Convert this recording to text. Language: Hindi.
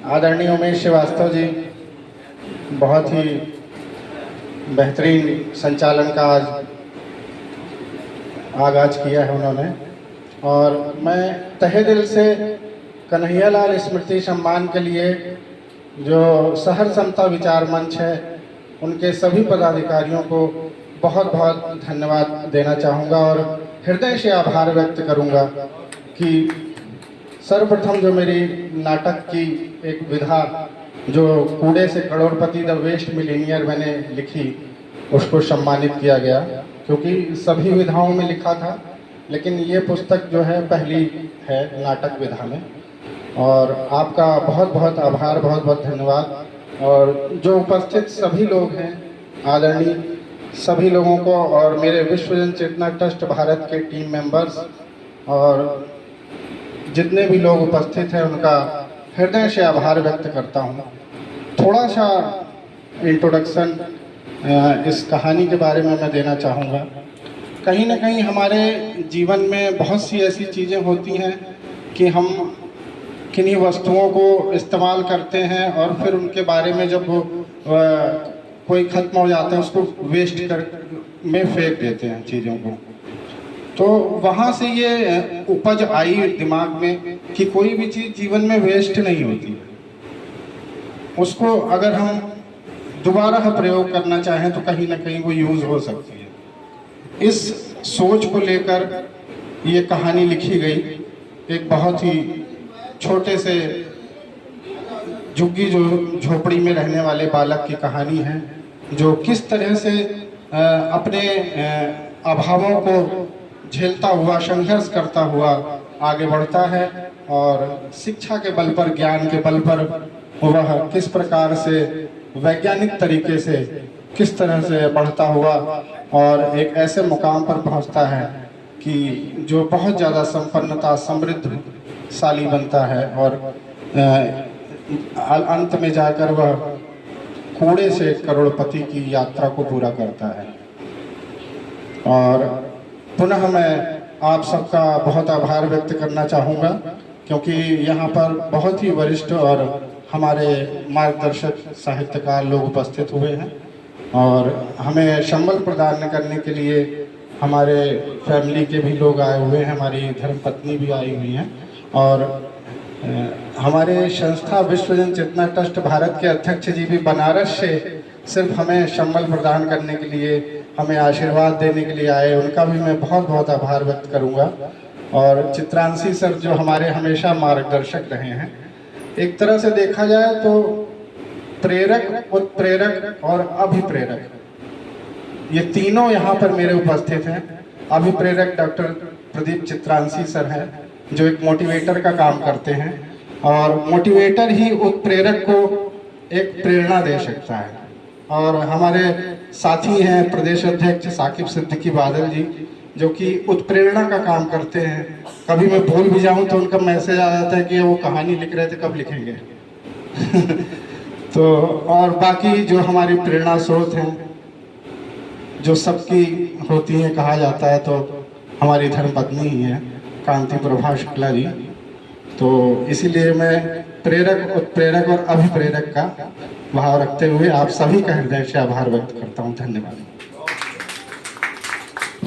आदरणीय उमेश श्रीवास्तव जी बहुत ही बेहतरीन संचालन का आज आगाज किया है उन्होंने, और मैं तहे दिल से कन्हैयालाल स्मृति सम्मान के लिए जो शहर समता विचार मंच है उनके सभी पदाधिकारियों को बहुत बहुत धन्यवाद देना चाहूँगा और हृदय से आभार व्यक्त करूँगा कि सर्वप्रथम जो मेरी नाटक की एक विधा जो कूड़े से करोड़पति द वेस्ट मिलीनियर मैंने लिखी उसको सम्मानित किया गया, क्योंकि सभी विधाओं में लिखा था लेकिन ये पुस्तक जो है पहली है नाटक विधा में। और आपका बहुत बहुत आभार, बहुत बहुत धन्यवाद। और जो उपस्थित सभी लोग हैं, आदरणीय सभी लोगों को, और मेरे विश्वजन चेतना ट्रस्ट भारत के टीम मेंबर्स और जितने भी लोग उपस्थित हैं उनका हृदय से आभार व्यक्त करता हूँ। थोड़ा सा इंट्रोडक्शन इस कहानी के बारे में मैं देना चाहूँगा। कहीं ना कहीं हमारे जीवन में बहुत सी ऐसी चीज़ें होती हैं कि हम किन्हीं वस्तुओं को इस्तेमाल करते हैं और फिर उनके बारे में जब कोई ख़त्म हो जाता है उसको वेस्ट कर में फेंक देते हैं चीज़ों को। तो वहाँ से ये उपज आई दिमाग में कि कोई भी चीज़ जीवन में वेस्ट नहीं होती, उसको अगर हम दोबारा प्रयोग करना चाहें तो कहीं ना कहीं वो यूज़ हो सकती है। इस सोच को लेकर ये कहानी लिखी गई। एक बहुत ही छोटे से झुग्गी जो झोपड़ी में रहने वाले बालक की कहानी है, जो किस तरह से अपने अभावों को झेलता हुआ, संघर्ष करता हुआ आगे बढ़ता है और शिक्षा के बल पर, ज्ञान के बल पर वह किस प्रकार से वैज्ञानिक तरीके से किस तरह से बढ़ता हुआ और एक ऐसे मुकाम पर पहुंचता है कि जो बहुत ज़्यादा संपन्नता, समृद्धशाली बनता है और अंत में जाकर वह कूड़े से करोड़पति की यात्रा को पूरा करता है। और पुनः मैं आप सबका बहुत आभार व्यक्त करना चाहूँगा, क्योंकि यहाँ पर बहुत ही वरिष्ठ और हमारे मार्गदर्शक साहित्यकार लोग उपस्थित हुए हैं और हमें संबल प्रदान करने के लिए हमारे फैमिली के भी लोग आए हुए हैं, हमारी धर्मपत्नी भी आई हुई हैं और हमारे संस्था विश्वजन चेतना ट्रस्ट भारत के अध्यक्ष जी भी बनारस से सिर्फ हमें संबल प्रदान करने के लिए, हमें आशीर्वाद देने के लिए आए। उनका भी मैं बहुत बहुत आभार व्यक्त करूंगा। और चित्रांशी सर जो हमारे हमेशा मार्गदर्शक रहे हैं, एक तरह से देखा जाए तो प्रेरक, उत्प्रेरक और अभिप्रेरक, ये तीनों यहाँ पर मेरे उपस्थित हैं। अभिप्रेरक डॉक्टर प्रदीप चित्रांशी सर हैं जो एक मोटिवेटर का काम करते हैं और मोटिवेटर ही उत्प्रेरक को एक प्रेरणा दे सकता है। और हमारे साथी हैं प्रदेश अध्यक्ष साकिब सिद्दीकी बादल जी, जो कि उत्प्रेरणा का काम करते हैं। कभी मैं भूल भी जाऊं तो उनका मैसेज आ जाता है कि वो कहानी लिख रहे थे, कब लिखेंगे तो और बाकी जो हमारी प्रेरणा स्रोत हैं, जो सबकी होती हैं कहा जाता है, तो हमारी धर्मपत्नी ही है कांति प्रभा शुक्ला जी। तो इसीलिए मैं प्रेरक, उत्प्रेरक और अभिप्रेरक का भाव रखते हुए आप सभी का हृदय से आभार व्यक्त करता हूँ। धन्यवाद।